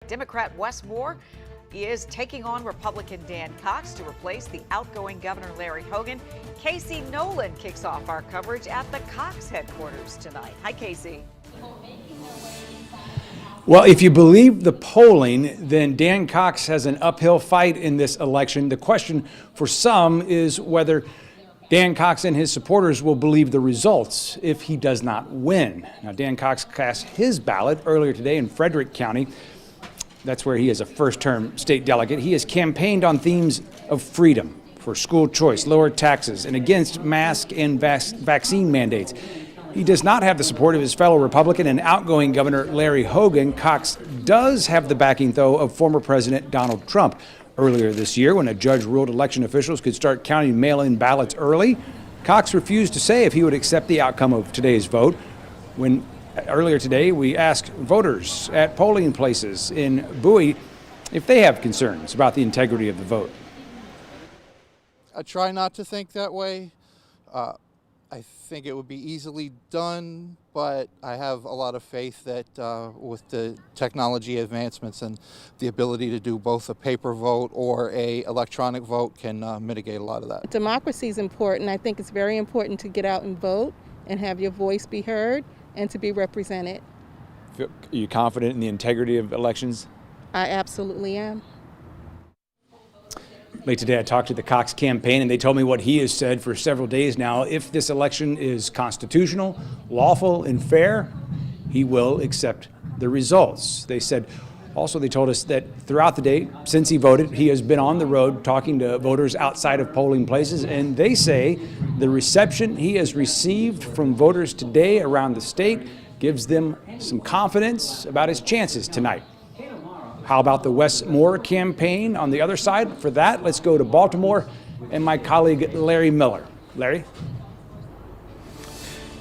Democrat Wes Moore is taking on Republican Dan Cox to replace the outgoing Governor Larry Hogan. Casey Nolan kicks off our coverage at the Cox headquarters tonight. Hi, Casey. Well, if you believe the polling, then Dan Cox has an uphill fight in this election. The question for some is whether Dan Cox and his supporters will believe the results if he does not win. Now, Dan Cox cast his ballot earlier today in Frederick County. That's where he is a first-term state delegate. He has campaigned on themes of freedom, for school choice, lower taxes, and against mask and vaccine mandates. He does not have the support of his fellow Republican and outgoing Governor Larry Hogan. Cox does have the backing, though, of former President Donald Trump. Earlier this year, when a judge ruled election officials could start counting mail-in ballots early, Cox refused to say if he would accept the outcome of today's vote. When earlier today, we asked voters at polling places in Bowie if they have concerns about the integrity of the vote. I try not to think that way. I think it would be easily done, but I have a lot of faith that with the technology advancements and the ability to do both a paper vote or a electronic vote can mitigate a lot of that. Democracy is important. I think it's very important to get out and vote and have your voice be heard and to be represented. Are you confident in the integrity of elections? I absolutely am. Late today, I talked to the Cox campaign, and they told me what he has said for several days now. If this election is constitutional, lawful, and fair, he will accept the results. They told us that throughout the day, since he voted, he has been on the road talking to voters outside of polling places, and they say the reception he has received from voters today around the state gives them some confidence about his chances tonight. How about the Wes Moore campaign on the other side? For that, let's go to Baltimore and my colleague Larry Miller. Larry?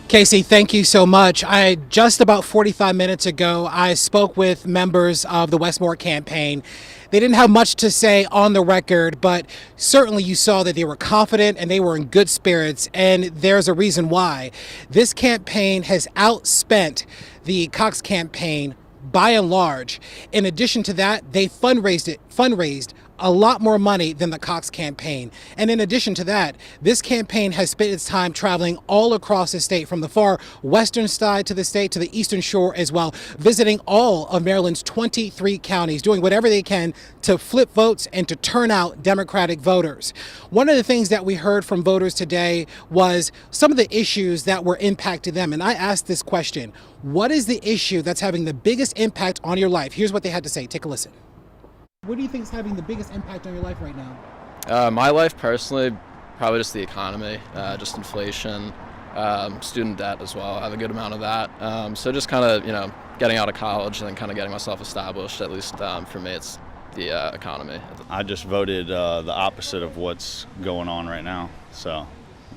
Casey, thank you so much. Just about 45 minutes ago, I spoke with members of the Wes Moore campaign. They didn't have much to say on the record, but certainly you saw that they were confident and they were in good spirits, and there's a reason why. This campaign has outspent the Cox campaign by and large. In addition to that, they fundraised a lot more money than the Cox campaign. And in addition to that, this campaign has spent its time traveling all across the state, from the far western side to the state to the eastern shore as well, visiting all of Maryland's 23 counties, doing whatever they can to flip votes and to turn out Democratic voters. One of the things that we heard from voters today was some of the issues that were impacting them. And I asked this question: what is the issue that's having the biggest impact on your life? Here's what they had to say. Take a listen. What do you think is having the biggest impact on your life right now? My life personally, probably just the economy, just inflation, student debt as well. I have a good amount of that. So just kind of, getting out of college and then kind of getting myself established, at least for me, it's the economy. I just voted the opposite of what's going on right now. So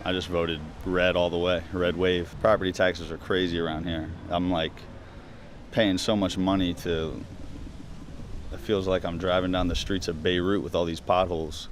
I just voted red all the way, red wave. Property taxes are crazy around here. I'm like paying so much money to... It feels like I'm driving down the streets of Beirut with all these potholes.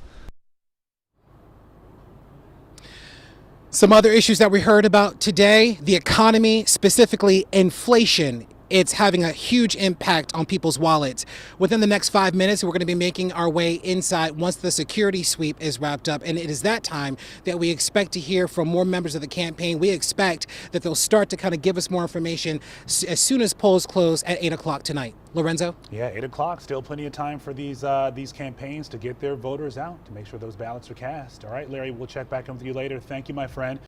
Some other issues that we heard about today: the economy, specifically inflation. It's having a huge impact on people's wallets. Within the next 5 minutes, we're going to be making our way inside once the security sweep is wrapped up. And it is that time that we expect to hear from more members of the campaign. We expect that they'll start to kind of give us more information as soon as polls close at 8 o'clock tonight. Lorenzo? Yeah, 8 o'clock. Still plenty of time for these campaigns to get their voters out, to make sure those ballots are cast. All right, Larry, we'll check back in with you later. Thank you, my friend.